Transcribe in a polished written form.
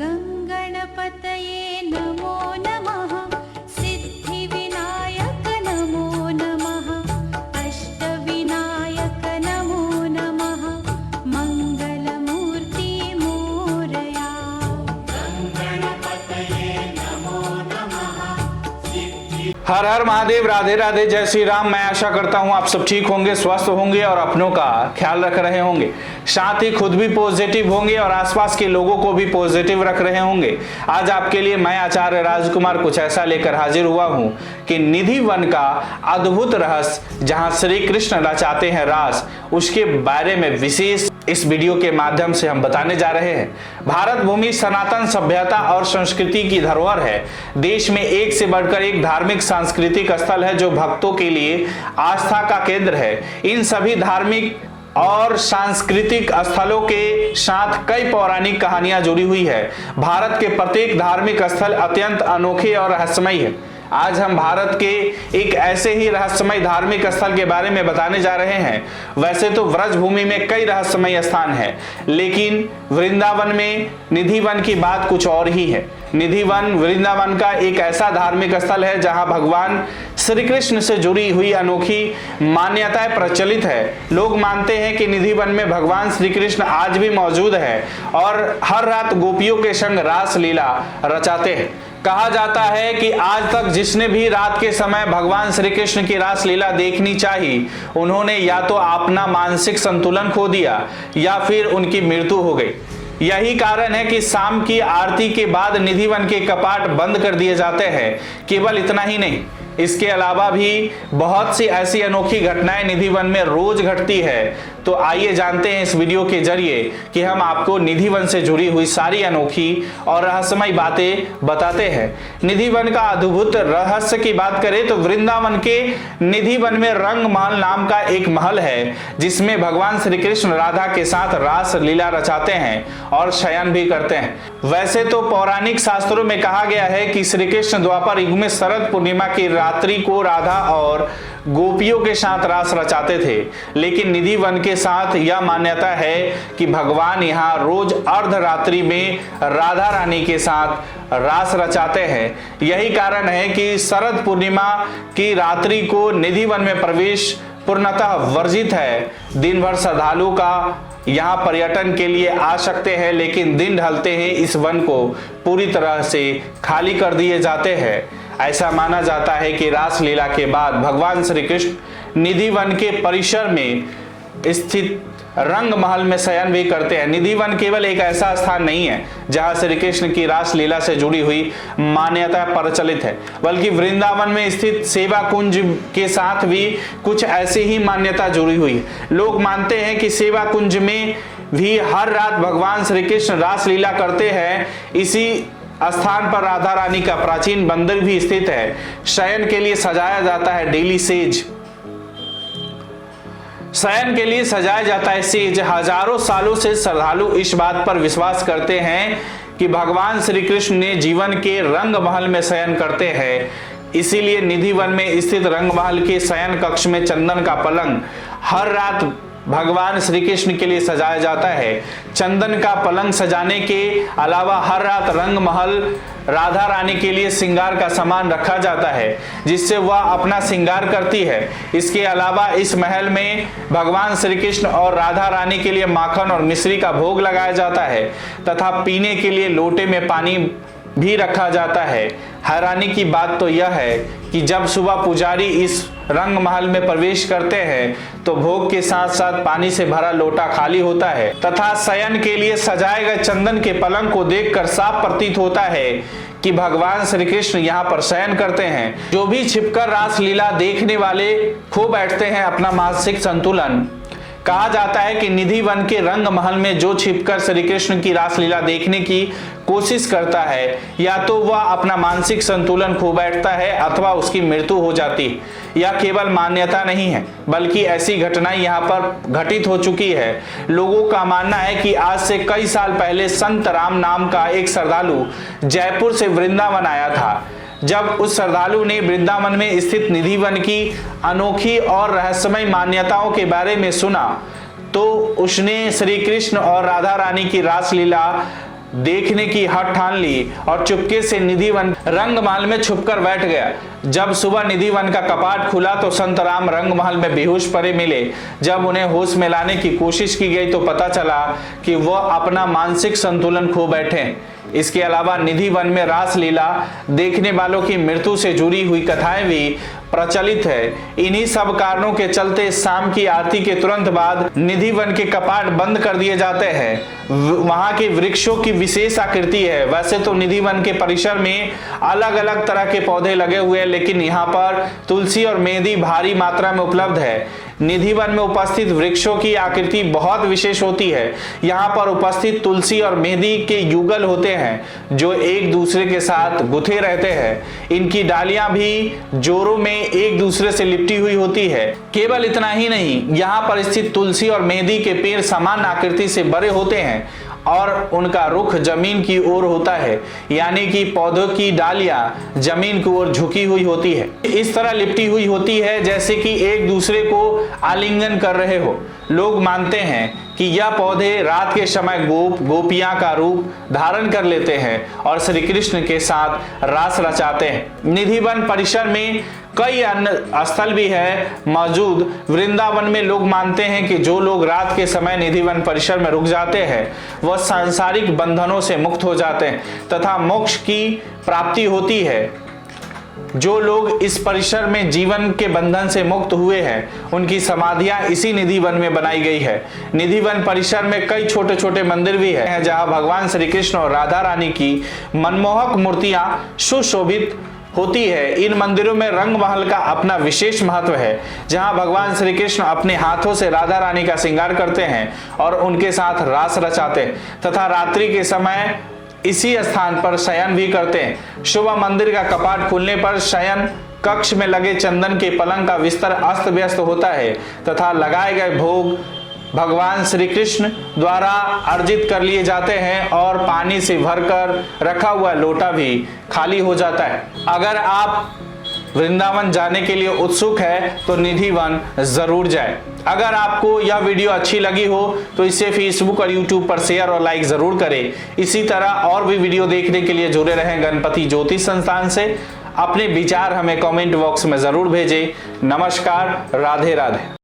गंगणपतये नमो नमः, सिद्धिविनायक नमो नमः, अष्टविनायक नमो नमः, मंगलमूर्ति मोरया। गंगणपतये नमो नमः। हर हर महादेव, राधे राधे, जय श्री राम। मैं आशा करता हूं आप सब ठीक होंगे, स्वस्थ होंगे और अपनों का ख्याल रख रहे होंगे, साथ ही खुद भी पॉजिटिव होंगे और आसपास के लोगों को भी पॉजिटिव रख रहे होंगे। आज आपके लिए मैं आचार्य राजकुमार कुछ ऐसा लेकर हाजिर हुआ हूं कि निधि वन का अद्भुत रहस्य, जहां श्री कृष्ण रचाते हैं रास, उसके बारे में विशेष इस वीडियो के माध्यम से हम बताने जा रहे हैं। भारत भूमि सनातन सभ्यता और संस्कृति की धरोहर है। देश में एक से बढ़कर एक धार्मिक सांस्कृतिक स्थल है जो भक्तों के लिए आस्था का केंद्र है। इन सभी धार्मिक और सांस्कृतिक स्थलों के साथ कई पौराणिक कहानियां जुड़ी हुई है। भारत के प्रत्येक धार्मिक स्थल अत्यंत अनोखे और रहस्यमयी है। आज हम भारत के एक ऐसे ही रहस्यमय धार्मिक स्थल के बारे में बताने जा रहे हैं। वैसे तो व्रज भूमि में कई रहस्यमय स्थान हैं, लेकिन वृंदावन में निधि वन की बात कुछ और ही है। निधि वन वृंदावन का एक ऐसा धार्मिक स्थल है जहां भगवान श्री कृष्ण से जुड़ी हुई अनोखी मान्यताएं प्रचलित है। लोग मानते हैं कि निधि वन में भगवान श्री कृष्ण आज भी मौजूद है और हर रात गोपियों के संग रास लीला रचाते हैं। कहा जाता है कि आज तक जिसने भी रात के समय भगवान श्री कृष्ण की रास लीला देखनी चाहिए, उन्होंने या तो अपना मानसिक संतुलन खो दिया या फिर उनकी मृत्यु हो गई। यही कारण है कि शाम की आरती के बाद निधि वन के कपाट बंद कर दिए जाते हैं। केवल इतना ही नहीं, इसके अलावा भी बहुत सी ऐसी अनोखी घटनाएं निधि वन में रोज घटती है। तो आइए जानते हैं इस वीडियो के जरिए कि हम आपको निधि वन से जुड़ी हुई सारी अनोखी और रहस्यमय बातें बताते हैं। निधि वन का अद्भुत रहस्य की बात करें तो वृंदावन के निधि वन में रंग महल नाम का एक महल है, जिसमें भगवान श्री कृष्ण राधा के साथ रास लीला रचाते हैं और शयन भी करते हैं। वैसे तो पौराणिक शास्त्रों में कहा गया है कि श्री कृष्ण द्वापर युग में शरद पूर्णिमा की रात्रि को राधा और गोपियों के साथ रास रचाते थे, लेकिन निधि वन के साथ यह मान्यता है कि भगवान यहाँ रोज अर्धरात्रि में राधा रानी के साथ रास रचाते हैं। यही कारण है कि शरद पूर्णिमा की रात्रि को निधि वन में प्रवेश पूर्णतः वर्जित है। दिन भर श्रद्धालु का यहाँ पर्यटन के लिए आ सकते हैं, लेकिन दिन ढलते ही इस वन को पूरी तरह से खाली कर दिए जाते हैं। ऐसा माना जाता है कि रास लीला के बाद भगवान श्री कृष्ण निधि वन के परिसर में स्थित रंग महल में शयन भी करते हैं। निधि वन केवल एक ऐसा स्थान नहीं है जहां श्री कृष्ण की रास लीला से जुड़ी हुई मान्यता प्रचलित है, बल्कि वृंदावन में स्थित सेवा कुंज के साथ भी कुछ ऐसी ही मान्यता जुड़ी हुई है। लोग मानते हैं कि सेवा कुंज में भी हर रात भगवान श्री कृष्ण रास लीला करते हैं। इसी स्थान पर राधा रानी का प्राचीन मंदिर भी स्थित है। शयन के लिए सजाया जाता है डेली सेज। शयन के लिए सजाया जाता है सेज। हजारों सालों से श्रद्धालु इस बात पर विश्वास करते हैं कि भगवान श्री कृष्ण ने जीवन के रंग महल में शयन करते हैं। इसीलिए निधि वन में स्थित रंग महल के शयन कक्ष में चंदन का पलंग हर रात भगवान श्री कृष्ण के लिए सजाया जाता है। चंदन का पलंग सजाने के अलावा हर रात रंग महल राधा रानी के लिए श्रृंगार का सामान रखा जाता है, जिससे वह अपना श्रृंगार करती है। इसके अलावा इस महल में भगवान श्री कृष्ण और राधा रानी के लिए माखन और मिश्री का भोग लगाया जाता है तथा पीने के लिए लोटे में पानी भी रखा जाता है। हैरानी की बात तो यह है कि जब सुबह पुजारी इस रंग महल में प्रवेश करते हैं तो भोग के साथ साथ पानी से भरा लोटा खाली होता है तथा शयन के लिए सजाए गए चंदन के पलंग को देखकर साफ प्रतीत होता है कि भगवान श्री कृष्ण यहाँ पर शयन करते हैं। जो भी छिपकर रास लीला देखने वाले खो बैठते हैं अपना मानसिक संतुलन। कहा जाता है कि निधि वन के रंग महल में जो छिपकर श्री कृष्ण की रास लीला देखने की कोशिश करता है, या तो वह अपना मानसिक संतुलन खो बैठता है अथवा उसकी मृत्यु हो जाती है। यह केवल मान्यता नहीं है, बल्कि ऐसी घटनाएं यहाँ पर घटित हो चुकी है। लोगों का मानना है कि आज से कई साल पहले संत राम नाम का एक श्रद्धालु जयपुर से वृंदावन आया था। जब उस श्रद्धालु ने वृंदावन में स्थित निधि वन की अनोखी और रहस्यमय मान्यताओं के बारे में सुना, तो उसने श्री कृष्ण और राधा रानी की रास लीला देखने की हट ठान ली और चुपके से निधिवन रंगमहल में छुपकर बैठ गया। जब सुबह निधिवन का कपाट खुला तो संत राम रंगमहल में बेहोश पड़े मिले। जब उन्हें होश में लाने की कोशिश की गई तो पता चला कि वह अपना मानसिक संतुलन खो बैठे। इसके अलावा निधिवन में रासलीला देखने वालों की मृत्यु से जुड़ी हुई कथाएं भी प्रचलित है। इन्हीं सब कारणों के चलते शाम की आरती के तुरंत बाद निधिवन के कपाट बंद कर दिए जाते हैं। वहां के वृक्षों की विशेष आकृति है। वैसे तो निधिवन के परिसर में अलग अलग तरह के पौधे लगे हुए हैं, लेकिन यहाँ पर तुलसी और मेहंदी भारी मात्रा में उपलब्ध है। निधिवन में उपस्थित वृक्षों की आकृति बहुत विशेष होती है। यहाँ पर उपस्थित तुलसी और मेहंदी के युगल होते हैं जो एक दूसरे के साथ गुथे रहते हैं। इनकी डालियां भी जोरों में एक दूसरे से लिपटी हुई होती है। केवल इतना ही नहीं, यहाँ पर स्थित तुलसी और मेहंदी के पेड़ समान आकृति से बड़े होते हैं और उनका रुख जमीन की ओर होता है, यानी कि पौधों की डालियां जमीन की ओर झुकी हुई होती है। इस तरह लिपटी हुई होती है जैसे कि एक दूसरे को आलिंगन कर रहे हो। लोग मानते हैं कि यह पौधे रात के समय गोपियां का रूप धारण कर लेते हैं और श्री कृष्ण के साथ रास रचाते हैं। निधिवन परिसर में कई अन्य स्थल भी है मौजूद। वृंदावन में लोग मानते हैं कि जो लोग रात के समय निधिवन परिसर में रुक जाते हैं वह सांसारिक बंधनों से मुक्त हो जाते हैं तथा मोक्ष की प्राप्ति होती है। जो लोग इस परिसर में जीवन के बंधन से मुक्त हुए हैं उनकी समाधियां इसी निधिवन में बनाई गई है। निधिवन परिसर में कई छोटे छोटे मंदिर भी हैं जहां भगवान श्री कृष्ण और राधा रानी की मनमोहक मूर्तियां सुशोभित होती है। इन मंदिरों में रंगमहल का अपना विशेष महत्व है, जहां भगवान श्री कृष्ण अपने हाथों से राधा रानी का श्रृंगार करते हैं और उनके साथ रास रचाते हैं तथा रात्रि के समय इसी स्थान पर शयन भी करते हैं। सुबह मंदिर का कपाट खुलने पर शयन कक्ष में लगे चंदन के पलंग का बिस्तर अस्त व्यस्त होता है तथा लगाए गए भोग भगवान श्री कृष्ण द्वारा अर्जित कर लिए जाते हैं और पानी से भरकर रखा हुआ लोटा भी खाली हो जाता है। अगर आप वृंदावन जाने के लिए उत्सुक है तो निधिवन जरूर जाए। अगर आपको यह वीडियो अच्छी लगी हो तो इसे फेसबुक और यूट्यूब पर शेयर और लाइक जरूर करें। इसी तरह और भी वीडियो देखने के लिए जुड़े रहें गणपति ज्योतिष संस्थान से। अपने विचार हमें कमेंट बॉक्स में जरूर भेजें। नमस्कार, राधे राधे।